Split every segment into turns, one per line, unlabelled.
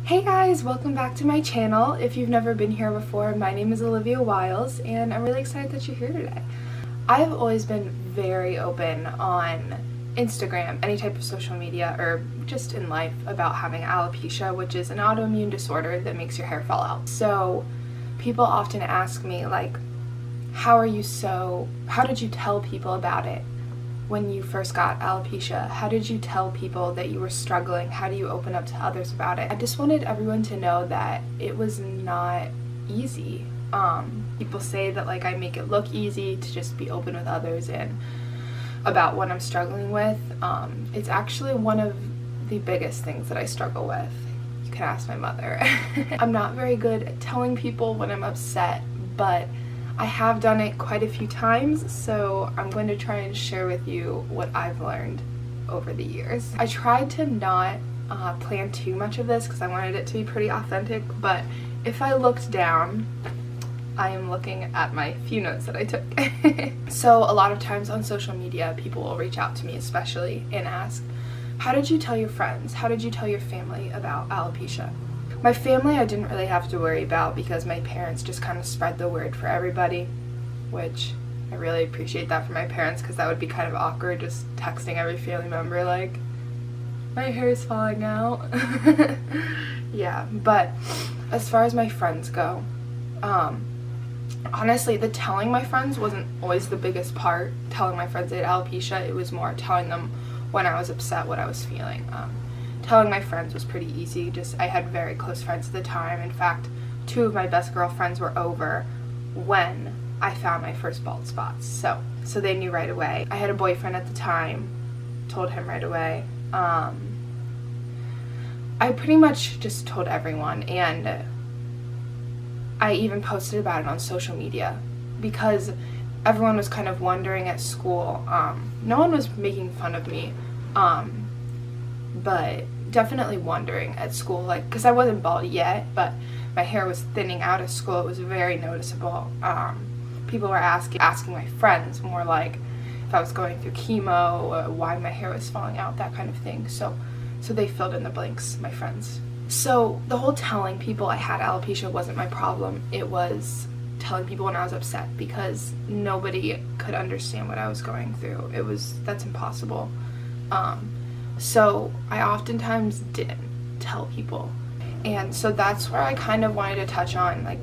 Hey guys, welcome back to my channel. If you've never been here before, my name is Olivia Wiles and I'm really excited that you're here today. I've always been very open on Instagram, any type of social media, or just in life about having alopecia, which is an autoimmune disorder that makes your hair fall out. So people often ask me like, how did you tell people about it? When you first got alopecia, how did you tell people that you were struggling? How do you open up to others about it? I just wanted everyone to know that it was not easy. People say that like I make it look easy to just be open with others and about what I'm struggling with. It's actually one of the biggest things that I struggle with. You can ask my mother. I'm not very good at telling people when I'm upset, but I have done it quite a few times, so I'm going to try and share with you what I've learned over the years. I tried to not plan too much of this because I wanted it to be pretty authentic, but if I looked down, I am looking at my few notes that I took. So a lot of times on social media, people will reach out to me especially and ask, how did you tell your friends? How did you tell your family about alopecia? My family I didn't really have to worry about because my parents just kind of spread the word for everybody, which I really appreciate that for my parents because that would be kind of awkward just texting every family member like, my hair is falling out. Yeah, but as far as my friends go, honestly the telling my friends wasn't always the biggest part. Telling my friends I had alopecia, it was more telling them when I was upset what I was feeling. Telling my friends was pretty easy. I had very close friends at the time. In fact, 2 of my best girlfriends were over when I found my first bald spots. So they knew right away. I had a boyfriend at the time, told him right away. I pretty much just told everyone, and I even posted about it on social media because everyone was kind of wondering at school. No one was making fun of me, but definitely wondering at school, like, because I wasn't bald yet, but my hair was thinning out at school. It was very noticeable. People were asking my friends more like if I was going through chemo, why my hair was falling out, that kind of thing. So they filled in the blanks, my friends. So the whole telling people I had alopecia wasn't my problem. It was telling people when I was upset because nobody could understand what I was going through. That's impossible. So I oftentimes didn't tell people, and so that's where I kind of wanted to touch on. Like,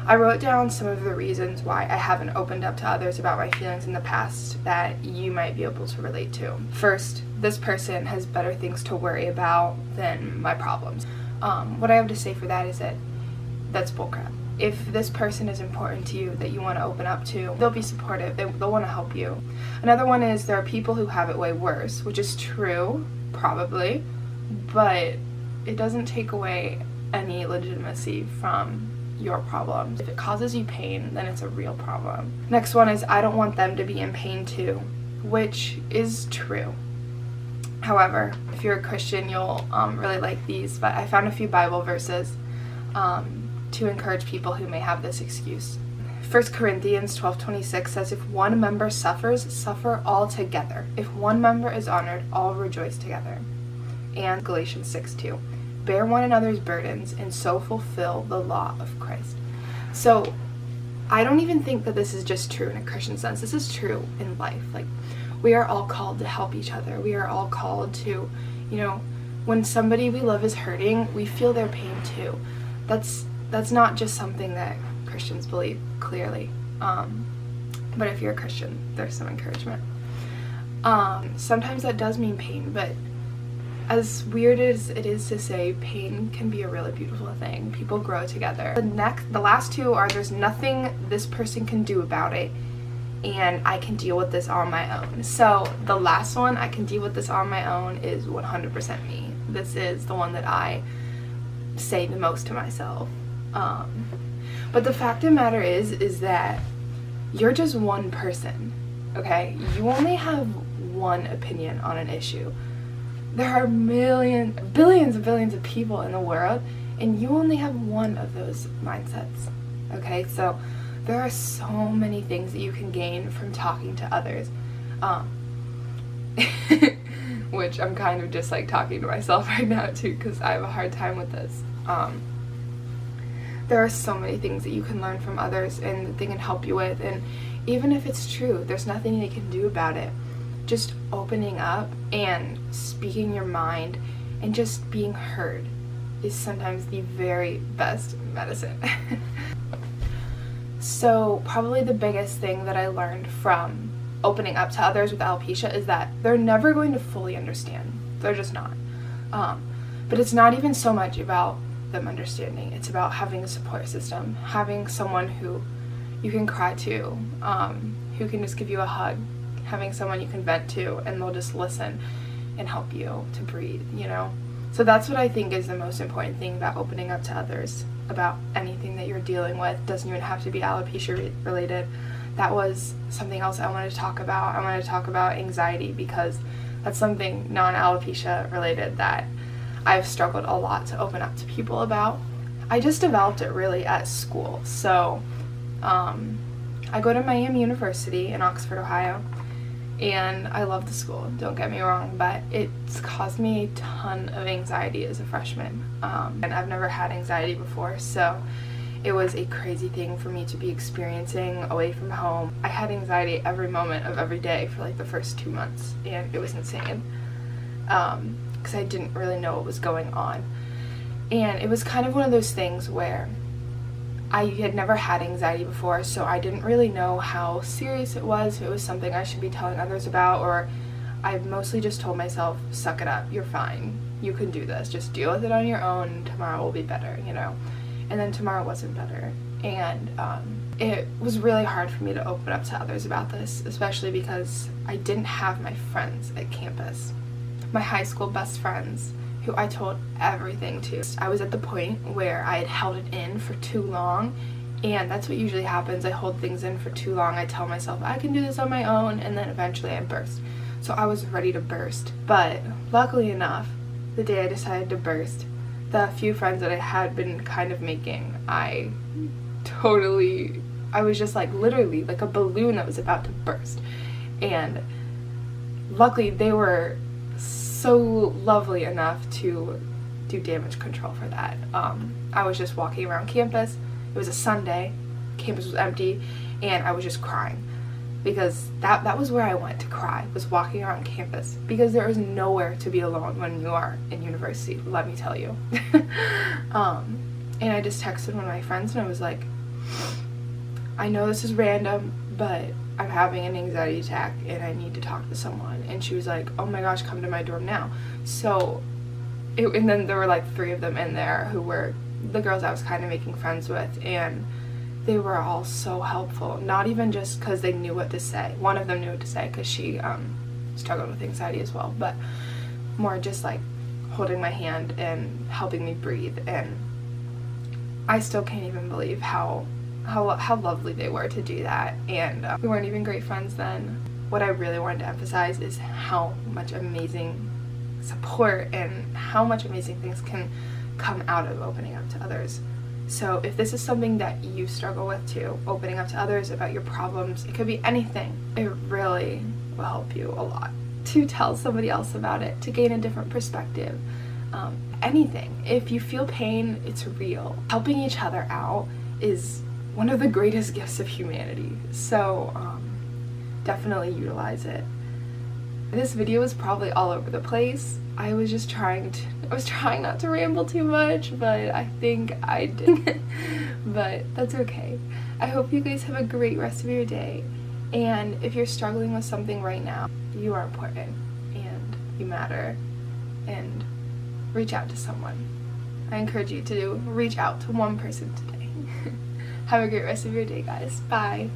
I wrote down some of the reasons why I haven't opened up to others about my feelings in the past that you might be able to relate to. First, this person has better things to worry about than my problems. What I have to say for that is that's bullcrap. If this person is important to you that you want to open up to, they'll be supportive, they'll want to help you. Another one is there are people who have it way worse, which is true, probably, but it doesn't take away any legitimacy from your problems. If it causes you pain, then it's a real problem. Next one is I don't want them to be in pain too, which is true. However, if you're a Christian, you'll really like these, but I found a few Bible verses to encourage people who may have this excuse. 1 Corinthians 12:26 says, if one member suffers, suffer all together. If one member is honored, all rejoice together. And Galatians 6:2, bear one another's burdens and so fulfill the law of Christ. So I don't even think that this is just true in a Christian sense. This is true in life. Like, we are all called to help each other. We are all called to, when somebody we love is hurting, we feel their pain too. That's not just something that Christians believe, clearly. But if you're a Christian, there's some encouragement. Sometimes that does mean pain, but as weird as it is to say, pain can be a really beautiful thing. People grow together. The last two are there's nothing this person can do about it, and I can deal with this on my own. So the last one, I can deal with this on my own, is 100% me. This is the one that I say the most to myself. But the fact of the matter is that you're just one person, okay? You only have one opinion on an issue. There are billions and billions of people in the world, and you only have one of those mindsets, okay? So there are so many things that you can gain from talking to others. which I'm kind of just like talking to myself right now too, because I have a hard time with this. There are so many things that you can learn from others and that they can help you with, and even if it's true, there's nothing you can do about it. Just opening up and speaking your mind and just being heard is sometimes the very best medicine. So probably the biggest thing that I learned from opening up to others with alopecia is that they're never going to fully understand. They're just not. But it's not even so much about them understanding. It's about having a support system, having someone who you can cry to, who can just give you a hug, having someone you can vent to and they'll just listen and help you to breathe, you know? So that's what I think is the most important thing about opening up to others about anything that you're dealing with. Doesn't even have to be alopecia related. That was something else I wanted to talk about. I wanted to talk about anxiety because that's something non-alopecia related that I've struggled a lot to open up to people about. I just developed it really at school. So I go to Miami University in Oxford, Ohio, and I love the school, don't get me wrong, but it's caused me a ton of anxiety as a freshman, and I've never had anxiety before, so it was a crazy thing for me to be experiencing away from home. I had anxiety every moment of every day for like the first 2 months, and it was insane, because I didn't really know what was going on. And it was kind of one of those things where I had never had anxiety before, so I didn't really know how serious it was, if it was something I should be telling others about, or I mostly just told myself, suck it up, you're fine, you can do this, just deal with it on your own, tomorrow will be better, you know? And then tomorrow wasn't better, and it was really hard for me to open up to others about this, especially because I didn't have my friends at campus. My high school best friends, who I told everything to. I was at the point where I had held it in for too long, and that's what usually happens. I hold things in for too long. I tell myself I can do this on my own, and then eventually I burst. So I was ready to burst, but luckily enough, the day I decided to burst, the few friends that I had been kind of making, I was just like literally like a balloon that was about to burst. And luckily they were so lovely enough to do damage control for that. I was just walking around campus. It was a Sunday, campus was empty, and I was just crying because that was where I went to cry, was walking around campus, because there is nowhere to be alone when you are in university, let me tell you. And I just texted one of my friends and I was like, I know this is random, but I'm having an anxiety attack and I need to talk to someone. And she was like, oh my gosh, come to my dorm now. So, and then there were like 3 of them in there who were the girls I was kind of making friends with, and they were all so helpful. Not even just because they knew what to say. One of them knew what to say because she struggled with anxiety as well, but more just like holding my hand and helping me breathe. And I still can't even believe how lovely they were to do that. And we weren't even great friends then. What I really wanted to emphasize is how much amazing support and how much amazing things can come out of opening up to others. So if this is something that you struggle with too, opening up to others about your problems, it could be anything, it really will help you a lot to tell somebody else about it, to gain a different perspective. Anything. If you feel pain, it's real. Helping each other out is one of the greatest gifts of humanity, so definitely utilize it. This video was probably all over the place. I was trying not to ramble too much, but I think I did. But that's okay. I hope you guys have a great rest of your day, and if you're struggling with something right now, you are important and you matter, and reach out to someone. I encourage you to reach out to one person today. Have a great rest of your day, guys. Bye.